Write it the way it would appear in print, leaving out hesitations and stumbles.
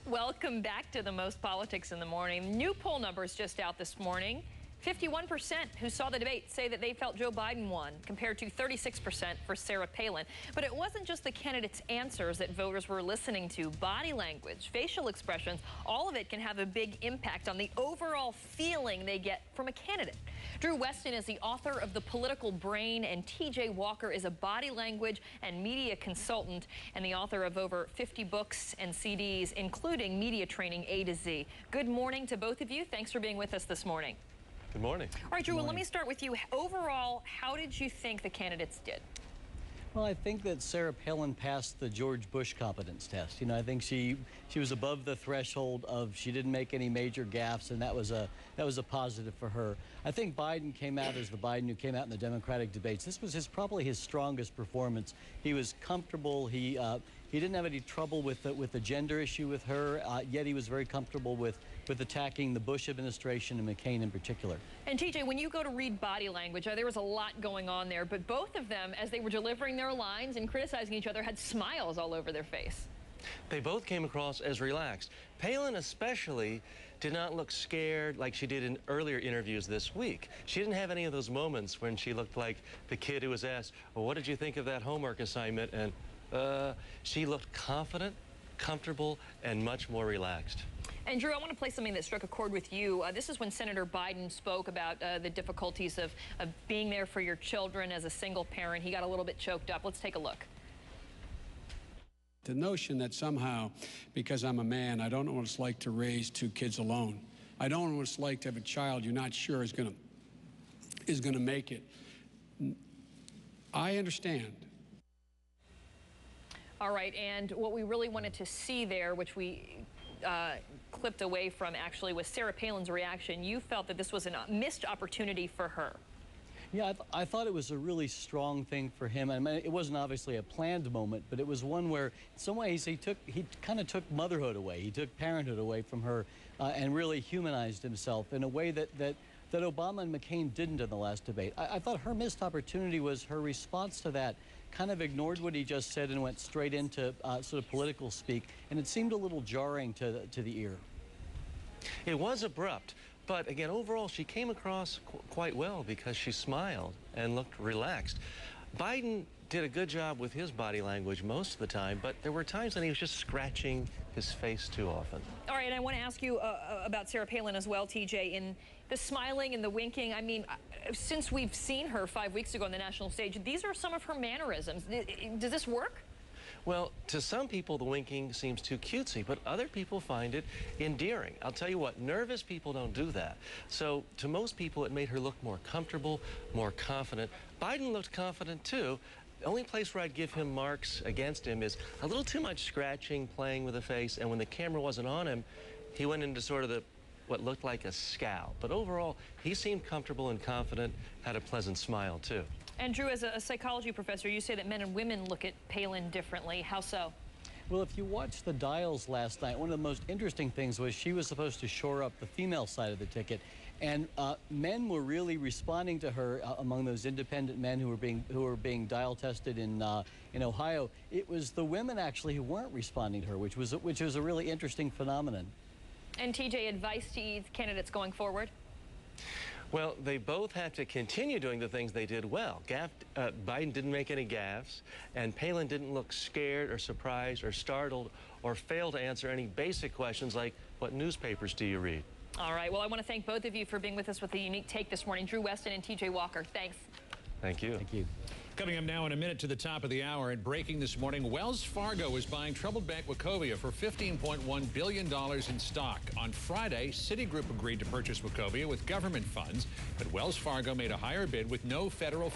Welcome back to the Most Politics in the Morning. New poll numbers just out this morning. 51% who saw the debate say that they felt Joe Biden won, compared to 36% for Sarah Palin. But it wasn't just the candidates' answers that voters were listening to. Body language, facial expressions, all of it can have a big impact on the overall feeling they get from a candidate. Drew Weston is the author of The Political Brain, and TJ Walker is a body language and media consultant and the author of over 50 books and CDs, including Media Training A to Z. Good morning to both of you. Thanks for being with us this morning. Good morning. All right, Drew, well, let me start with you. Overall, how did you think the candidates did? Well, I think that Sarah Palin passed the George Bush competence test. You know, I think she was above the threshold of she didn't make any major gaffes, and that was a positive for her. I think Biden came out as the Biden who came out in the Democratic debates. This was probably his strongest performance. He was comfortable. He didn't have any trouble with the gender issue with her, yet he was very comfortable with attacking the Bush administration and McCain in particular. And TJ, when you go to read body language, there was a lot going on there, but both of them, as they were delivering their lines and criticizing each other, had smiles all over their face. They both came across as relaxed. Palin especially did not look scared like she did in earlier interviews this week. She didn't have any of those moments when she looked like the kid who was asked, well, what did you think of that homework assignment? And she looked confident, comfortable, and much more relaxed. And Drew, I want to play something that struck a chord with you. This is when Senator Biden spoke about the difficulties of being there for your children as a single parent. He got a little bit choked up. Let's take a look. The notion that somehow, because I'm a man, I don't know what it's like to raise two kids alone. I don't know what it's like to have a child you're not sure is going to make it. I understand. All right, and what we really wanted to see there, which we clipped away from actually, was Sarah Palin's reaction. You felt that this was a missed opportunity for her. Yeah, I thought it was a really strong thing for him. I mean, it wasn't obviously a planned moment, but it was one where, in some ways, he kind of took motherhood away. He took parenthood away from her and really humanized himself in a way that Obama and McCain didn't in the last debate. I thought her missed opportunity was her response to that kind of ignored what he just said and went straight into sort of political speak, and it seemed a little jarring to the ear. It was abrupt, but again, overall, she came across quite well because she smiled and looked relaxed. Biden did a good job with his body language most of the time, but there were times when he was just scratching his face too often. All right, and I want to ask you about Sarah Palin as well, TJ, in the smiling and the winking. I mean, since we've seen her 5 weeks ago on the national stage, these are some of her mannerisms. Does this work? Well, to some people, the winking seems too cutesy, but other people find it endearing. I'll tell you what, nervous people don't do that. So to most people, it made her look more comfortable, more confident. Biden looked confident, too. The only place where I'd give him marks against him is a little too much scratching, playing with the face, and when the camera wasn't on him, he went into sort of what looked like a scowl. But overall, he seemed comfortable and confident, had a pleasant smile, too. And Drew, as a psychology professor, you say that men and women look at Palin differently. How so? Well, if you watched the dials last night, one of the most interesting things was she was supposed to shore up the female side of the ticket, and men were really responding to her among those independent men who were being dial tested in Ohio. It was the women actually who weren't responding to her, which was a really interesting phenomenon. And TJ, advice to candidates going forward? Well, they both have to continue doing the things they did well. Biden didn't make any gaffes, and Palin didn't look scared or surprised or startled or fail to answer any basic questions like, what newspapers do you read? All right. Well, I want to thank both of you for being with us with a unique take this morning. Drew Weston and TJ Walker, thanks. Thank you. Thank you. Coming up now in a minute to the top of the hour, and breaking this morning, Wells Fargo is buying troubled bank Wachovia for $15.1 billion in stock. On Friday, Citigroup agreed to purchase Wachovia with government funds, but Wells Fargo made a higher bid with no federal